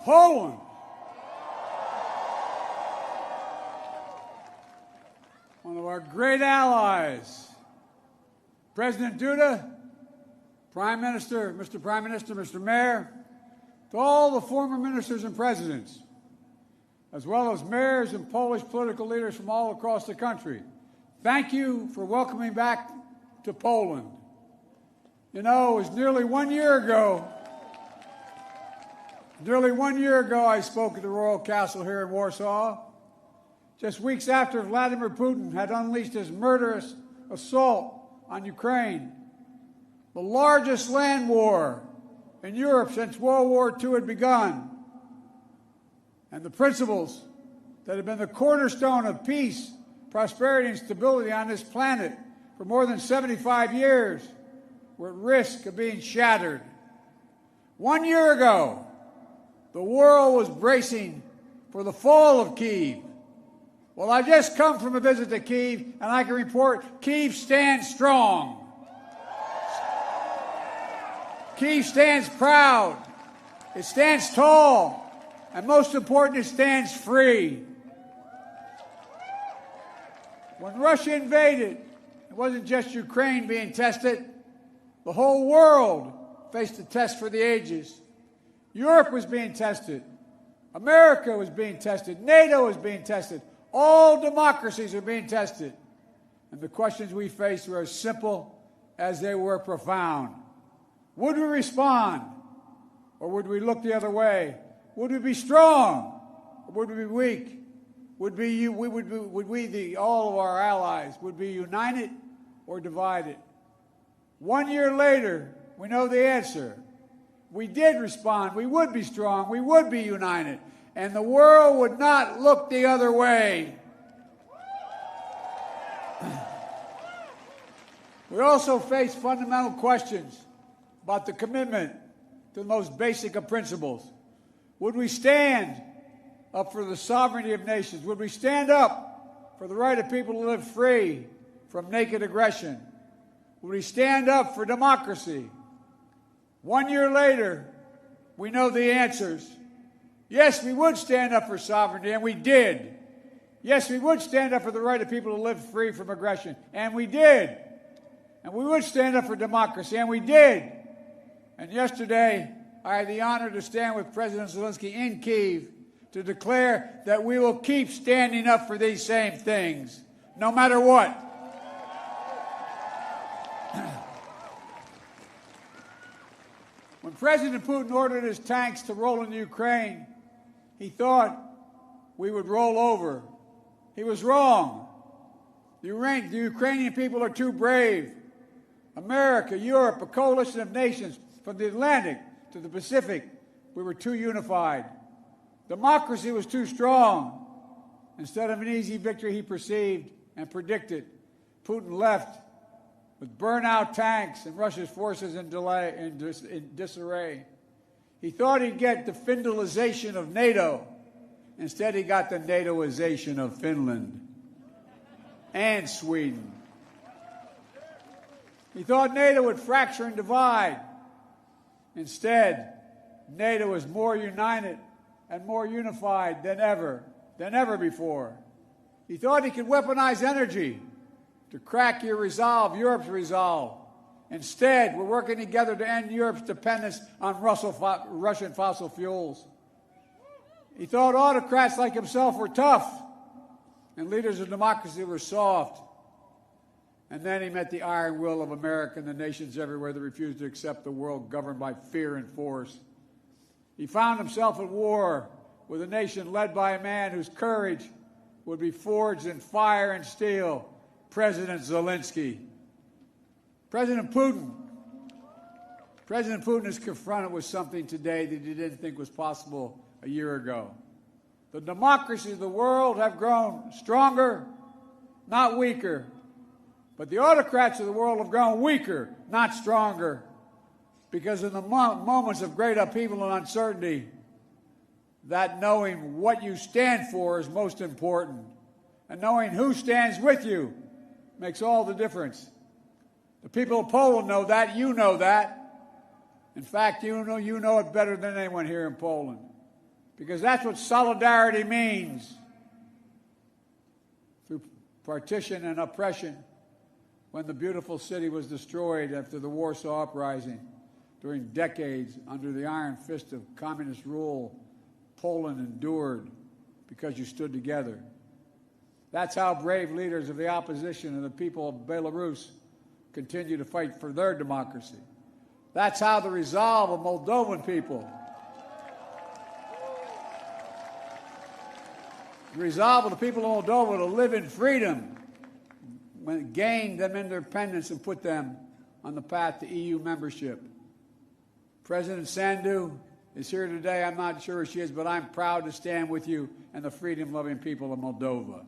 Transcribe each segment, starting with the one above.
Poland. One of our great allies, President Duda, Prime Minister, Mr. Mayor, to all the former ministers and presidents, as well as mayors and Polish political leaders from all across the country. Thank you for welcoming back to Poland. You know, it was nearly 1 year ago I spoke at the Royal Castle here in Warsaw, just weeks after Vladimir Putin had unleashed his murderous assault on Ukraine, the largest land war in Europe since World War II had begun. And the principles that have been the cornerstone of peace, prosperity, and stability on this planet for more than 75 years were at risk of being shattered. 1 year ago, the world was bracing for the fall of Kyiv. Well, I've just come from a visit to Kyiv, and I can report Kyiv stands strong. Kyiv stands proud. It stands tall. And most important, it stands free. When Russia invaded, it wasn't just Ukraine being tested. The whole world faced a test for the ages. Europe was being tested. America was being tested. NATO was being tested. All democracies are being tested. And the questions we faced were as simple as they were profound. Would we respond, or would we look the other way? Would we be strong, or would we be weak? All of our allies, would be united or divided? 1 year later, we know the answer. We did respond. We would be strong. We would be united. And the world would not look the other way. We also face fundamental questions about the commitment to the most basic of principles. Would we stand up for the sovereignty of nations? Would we stand up for the right of people to live free from naked aggression? Would we stand up for democracy? 1 year later, we know the answers. Yes, we would stand up for sovereignty, and we did. Yes, we would stand up for the right of people to live free from aggression, and we did. And we would stand up for democracy, and we did. And yesterday, I had the honor to stand with President Zelensky in Kyiv to declare that we will keep standing up for these same things, no matter what. When President Putin ordered his tanks to roll into Ukraine, he thought we would roll over. He was wrong. The Ukrainian people are too brave. America, Europe, a coalition of nations from the Atlantic to the Pacific, we were too unified. Democracy was too strong. Instead of an easy victory he perceived and predicted, Putin left with burnt-out tanks and Russia's forces in disarray. He thought he'd get the Finlandization of NATO. Instead, he got the NATOization of Finland and Sweden. He thought NATO would fracture and divide. Instead, NATO is more united and more unified than ever before. He thought he could weaponize energy to crack your resolve, Europe's resolve. Instead, we're working together to end Europe's dependence on Russian fossil fuels. He thought autocrats like himself were tough and leaders of democracy were soft. And then he met the iron will of America and the nations everywhere that refused to accept the world governed by fear and force. He found himself at war with a nation led by a man whose courage would be forged in fire and steel, President Zelensky. President Putin is confronted with something today that he didn't think was possible a year ago. The democracies of the world have grown stronger, not weaker. But the autocrats of the world have grown weaker, not stronger. Because in the moments of great upheaval and uncertainty, that knowing what you stand for is most important. And knowing who stands with you makes all the difference. The people of Poland know that. You know that. In fact, you know it better than anyone here in Poland. because that's what solidarity means. Through partition and oppression, when the beautiful city was destroyed after the Warsaw Uprising, during decades under the iron fist of communist rule, Poland endured because you stood together. That's how brave leaders of the opposition and the people of Belarus continue to fight for their democracy. That's how the resolve of Moldovan people, the resolve of the people of Moldova to live in freedom, gained them independence and put them on the path to EU membership. President Sandu is here today. I'm not sure where she is, but I'm proud to stand with you and the freedom-loving people of Moldova.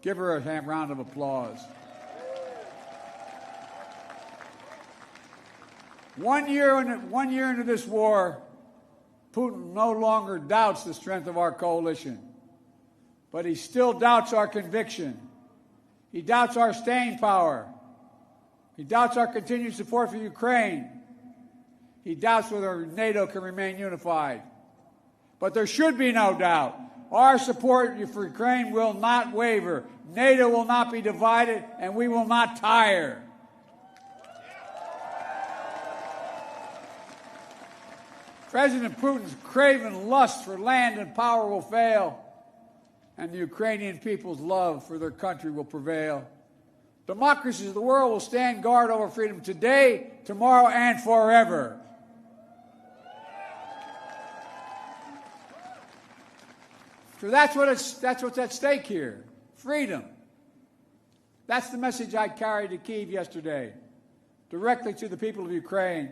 Give her a round of applause. 1 year into this war, Putin no longer doubts the strength of our coalition, but he still doubts our conviction. He doubts our staying power. He doubts our continued support for Ukraine. He doubts whether NATO can remain unified. But there should be no doubt. Our support for Ukraine will not waver. NATO will not be divided, and we will not tire. President Putin's craven lust for land and power will fail, and the Ukrainian people's love for their country will prevail. Democracies of the world will stand guard over freedom today, tomorrow, and forever. So that's what's at stake here. Freedom. That's the message I carried to Kyiv yesterday, directly to the people of Ukraine.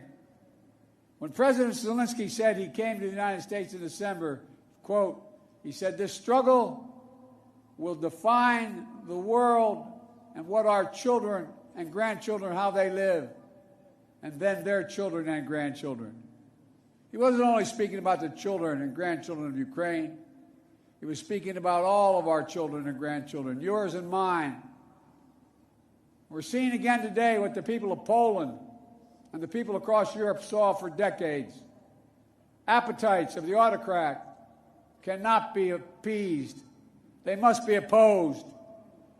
When President Zelensky said he came to the United States in December, quote, he said, "This struggle will define the world and what our children and grandchildren, how they live, and then their children and grandchildren." He wasn't only speaking about the children and grandchildren of Ukraine. He was speaking about all of our children and grandchildren, yours and mine. We're seeing again today what the people of Poland and the people across Europe saw for decades. Appetites of the autocrat cannot be appeased. They must be opposed.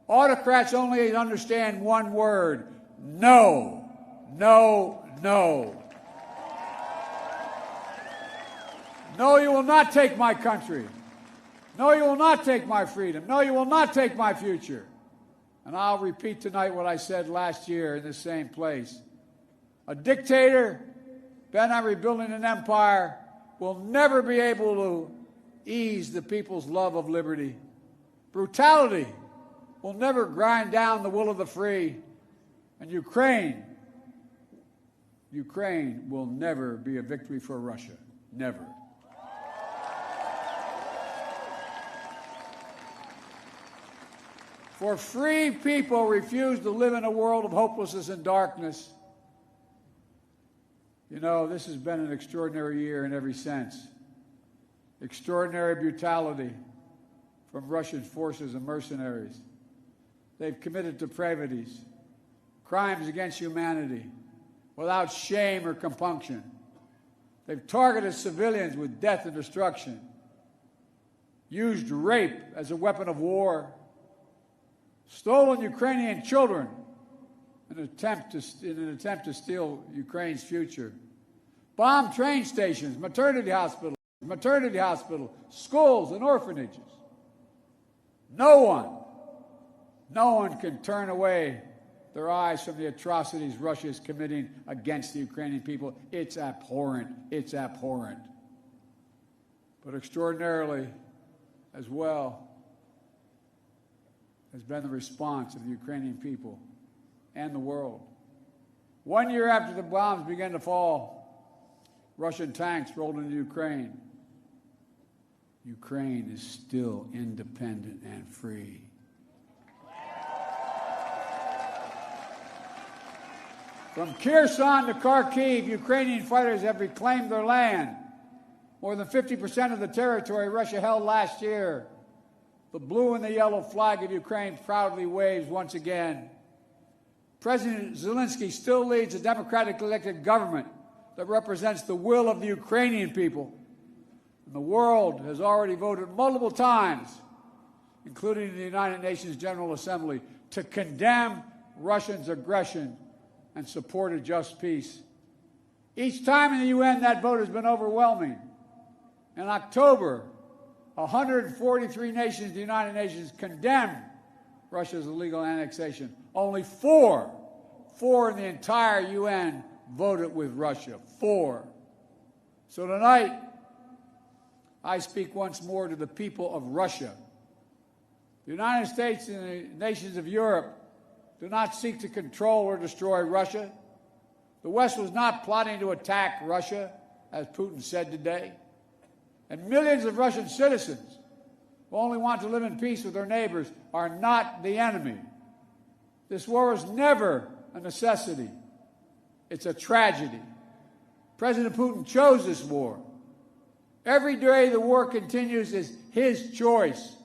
Autocrats only understand one word: no, no, no. No, you will not take my country. No, you will not take my freedom. No, you will not take my future. And I'll repeat tonight what I said last year in this same place. A dictator bent on rebuilding an empire will never be able to ease the people's love of liberty. Brutality will never grind down the will of the free. And Ukraine will never be a victory for Russia. Never. For free people refuse to live in a world of hopelessness and darkness. You know, this has been an extraordinary year in every sense. Extraordinary brutality from Russian forces and mercenaries. They've committed depravities, crimes against humanity, without shame or compunction. They've targeted civilians with death and destruction, used rape as a weapon of war, stolen Ukrainian children in an attempt to steal Ukraine's future, bombed train stations, maternity hospitals, schools and orphanages. No one can turn away their eyes from the atrocities Russia is committing against the Ukrainian people. It's abhorrent. It's abhorrent. But extraordinarily, as well, has been the response of the Ukrainian people and the world. 1 year after the bombs began to fall, Russian tanks rolled into Ukraine. Ukraine is still independent and free. From Kherson to Kharkiv, Ukrainian fighters have reclaimed their land. More than 50% of the territory Russia held last year. The blue and the yellow flag of Ukraine proudly waves once again. President Zelensky still leads a democratically elected government that represents the will of the Ukrainian people. And the world has already voted multiple times, including the United Nations General Assembly, to condemn Russia's aggression and support a just peace. Each time in the UN, that vote has been overwhelming. In October, 143 nations of the United Nations condemned Russia's illegal annexation. Only four in the entire UN voted with Russia. 4. So tonight, I speak once more to the people of Russia. The United States and the nations of Europe do not seek to control or destroy Russia. The West was not plotting to attack Russia, as Putin said today. And millions of Russian citizens who only want to live in peace with their neighbors are not the enemy. This war was never a necessity. It's a tragedy. President Putin chose this war. Every day the war continues is his choice.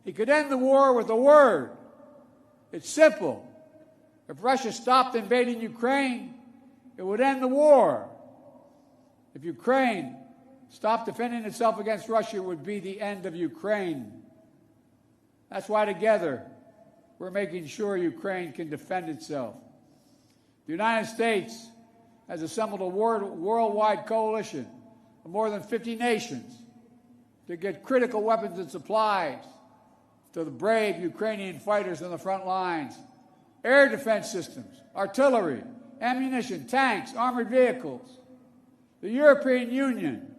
He could end the war with a word. It's simple. If Russia stopped invading Ukraine, it would end the war. If Ukraine stopped defending itself against Russia, it would be the end of Ukraine. That's why together we're making sure Ukraine can defend itself. The United States has assembled a worldwide coalition of more than 50 nations to get critical weapons and supplies to the brave Ukrainian fighters on the front lines, air defense systems, artillery, ammunition, tanks, armored vehicles. The European Union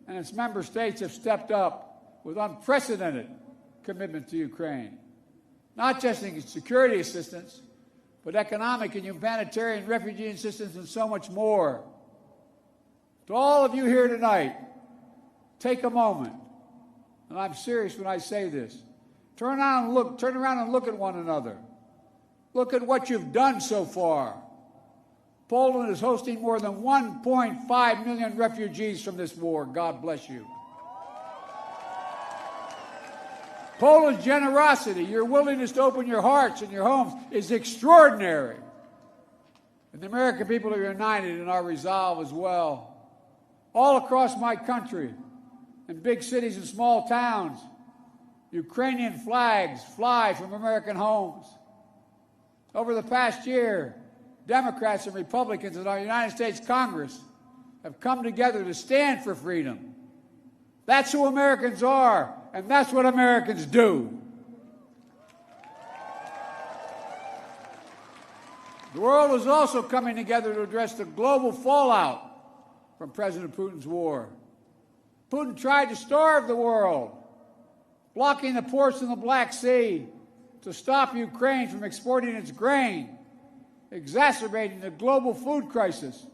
and its member states have stepped up with unprecedented commitment to Ukraine, not just in security assistance, but economic and humanitarian refugee assistance and so much more. To all of you here tonight, take a moment, and I'm serious when I say this. Turn around and look at one another. Look at what you've done so far. Poland is hosting more than 1.5 million refugees from this war. God bless you. Poland's generosity, your willingness to open your hearts and your homes is extraordinary. And the American people are united in our resolve as well. All across my country, in big cities and small towns, Ukrainian flags fly from American homes. Over the past year, Democrats and Republicans in our United States Congress have come together to stand for freedom. That's who Americans are, and that's what Americans do. The world is also coming together to address the global fallout from President Putin's war. Putin tried to starve the world, blocking the ports in the Black Sea to stop Ukraine from exporting its grain, exacerbating the global food crisis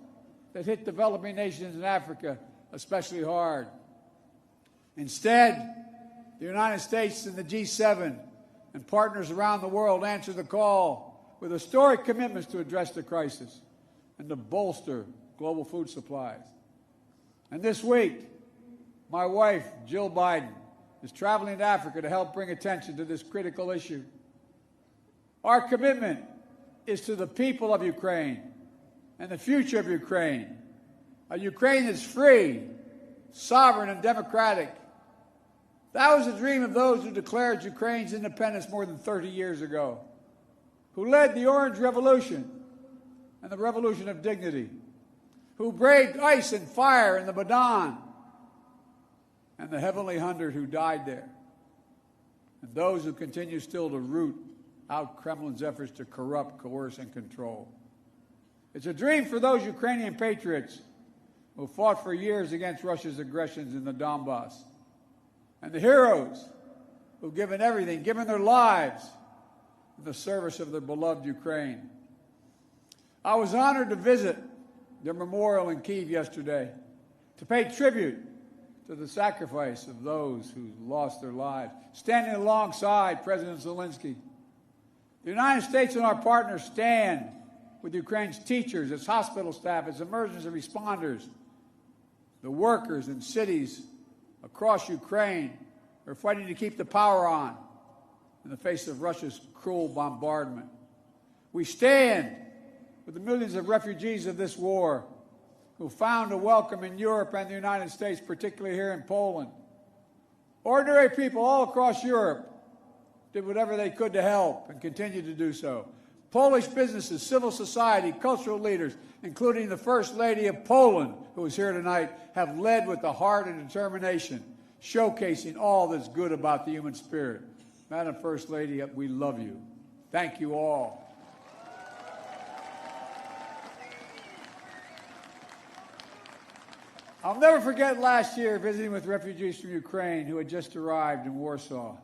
that hit developing nations in Africa especially hard. Instead, the United States and the G7 and partners around the world answered the call with historic commitments to address the crisis and to bolster global food supplies. And this week, my wife, Jill Biden, is traveling to Africa to help bring attention to this critical issue. Our commitment is to the people of Ukraine and the future of Ukraine, a Ukraine that's free, sovereign, and democratic. That was the dream of those who declared Ukraine's independence more than 30 years ago, who led the Orange Revolution and the Revolution of Dignity, who braved ice and fire in the Maidan, and the Heavenly 100 who died there, and those who continue still to root out Kremlin's efforts to corrupt, coerce, and control. It's a dream for those Ukrainian patriots who fought for years against Russia's aggressions in the Donbass, and the heroes who've given everything, given their lives in the service of their beloved Ukraine. I was honored to visit their memorial in Kyiv yesterday to pay tribute to the sacrifice of those who lost their lives, standing alongside President Zelensky. The United States and our partners stand with Ukraine's teachers, its hospital staff, its emergency responders, the workers in cities across Ukraine who are fighting to keep the power on in the face of Russia's cruel bombardment. We stand with the millions of refugees of this war who found a welcome in Europe and the United States, particularly here in Poland. Ordinary people all across Europe did whatever they could to help and continue to do so. Polish businesses, civil society, cultural leaders, including the First Lady of Poland, who is here tonight, have led with the heart and determination, showcasing all that's good about the human spirit. Madam First Lady, we love you. Thank you all. I'll never forget last year visiting with refugees from Ukraine who had just arrived in Warsaw,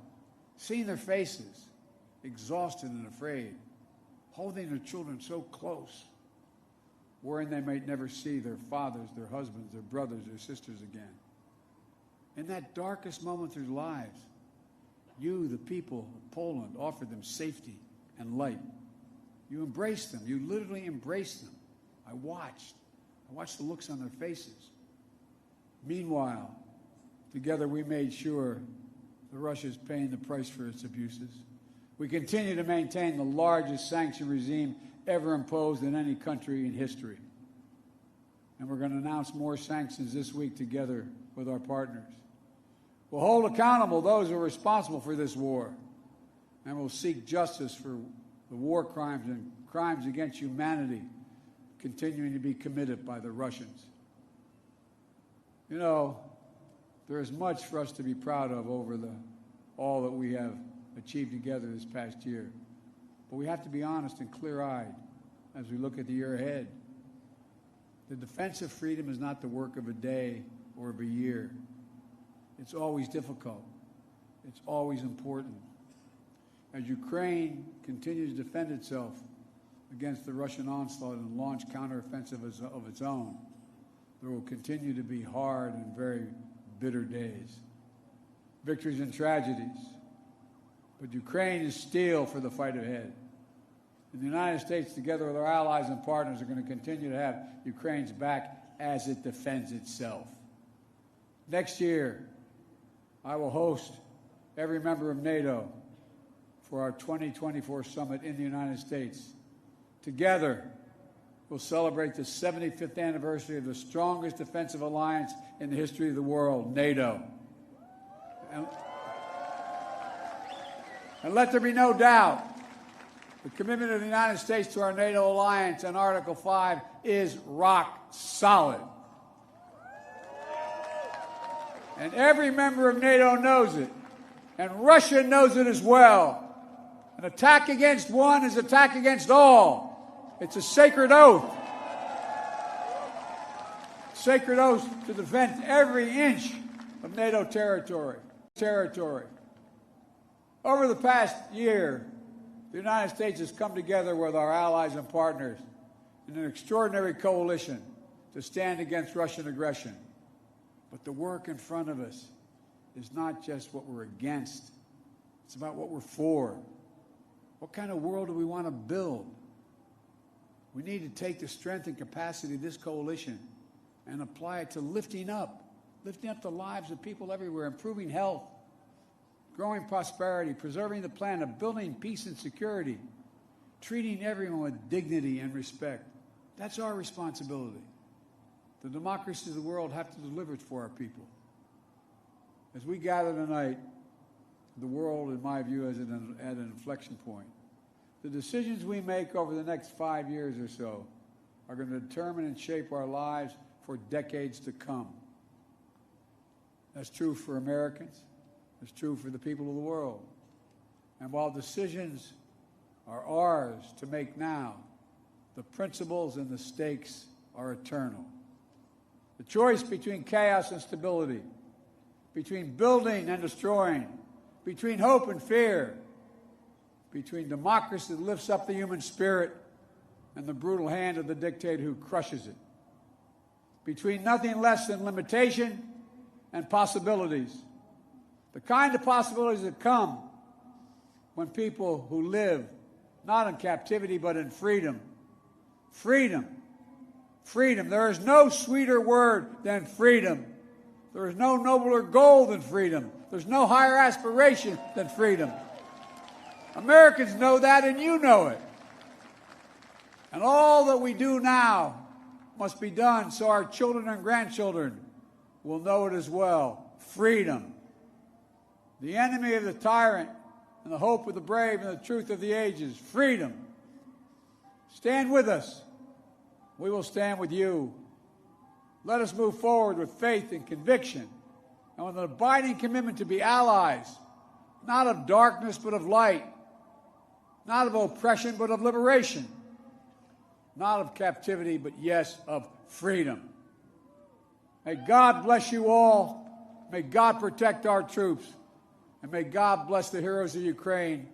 seeing their faces, exhausted and afraid, holding their children so close, worrying they might never see their fathers, their husbands, their brothers, their sisters again. In that darkest moment of their lives, you, the people of Poland, offered them safety and light. You embraced them. You literally embraced them. I watched the looks on their faces. Meanwhile, together we made sure that Russia is paying the price for its abuses. We continue to maintain the largest sanction regime ever imposed in any country in history. And we're going to announce more sanctions this week together with our partners. We'll hold accountable those who are responsible for this war, and we'll seek justice for the war crimes and crimes against humanity continuing to be committed by the Russians. You know, there is much for us to be proud of over all that we have achieved together this past year. But we have to be honest and clear-eyed as we look at the year ahead. The defense of freedom is not the work of a day or of a year. It's always difficult. It's always important. As Ukraine continues to defend itself against the Russian onslaught and launch counteroffensive of its own, there will continue to be hard and very bitter days, victories and tragedies. But Ukraine is steel for the fight ahead. And the United States, together with our allies and partners, are going to continue to have Ukraine's back as it defends itself. Next year, I will host every member of NATO for our 2024 summit in the United States. Together, we'll celebrate the 75th anniversary of the strongest defensive alliance in the history of the world, NATO. And let there be no doubt, the commitment of the United States to our NATO alliance and Article 5 is rock solid. And every member of NATO knows it, and Russia knows it as well. An attack against one is an attack against all. It's a sacred oath. Sacred oath to defend every inch of NATO territory. Over the past year, the United States has come together with our allies and partners in an extraordinary coalition to stand against Russian aggression. But the work in front of us is not just what we're against. It's about what we're for. What kind of world do we want to build? We need to take the strength and capacity of this coalition and apply it to lifting up the lives of people everywhere, improving health, growing prosperity, preserving the planet, building peace and security, treating everyone with dignity and respect. That's our responsibility. The democracies of the world have to deliver it for our people. As we gather tonight, the world, in my view, is at an inflection point. The decisions we make over the next 5 years or so are going to determine and shape our lives for decades to come. That's true for Americans. That's true for the people of the world. And while decisions are ours to make now, the principles and the stakes are eternal. The choice between chaos and stability, between building and destroying, between hope and fear, between democracy that lifts up the human spirit and the brutal hand of the dictator who crushes it, between nothing less than limitation and possibilities, the kind of possibilities that come when people who live not in captivity but in freedom. Freedom. Freedom. There is no sweeter word than freedom. There is no nobler goal than freedom. There's no higher aspiration than freedom. Americans know that, and you know it. And all that we do now must be done so our children and grandchildren will know it as well. Freedom. The enemy of the tyrant and the hope of the brave and the truth of the ages. Freedom. Stand with us. We will stand with you. Let us move forward with faith and conviction and with an abiding commitment to be allies, not of darkness but of light, not of oppression but of liberation, not of captivity but, yes, of freedom. May God bless you all. May God protect our troops. And may God bless the heroes of Ukraine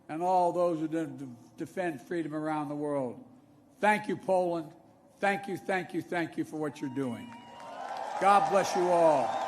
and all those who defend freedom around the world. Thank you, Poland. Thank you, thank you, thank you for what you're doing. God bless you all.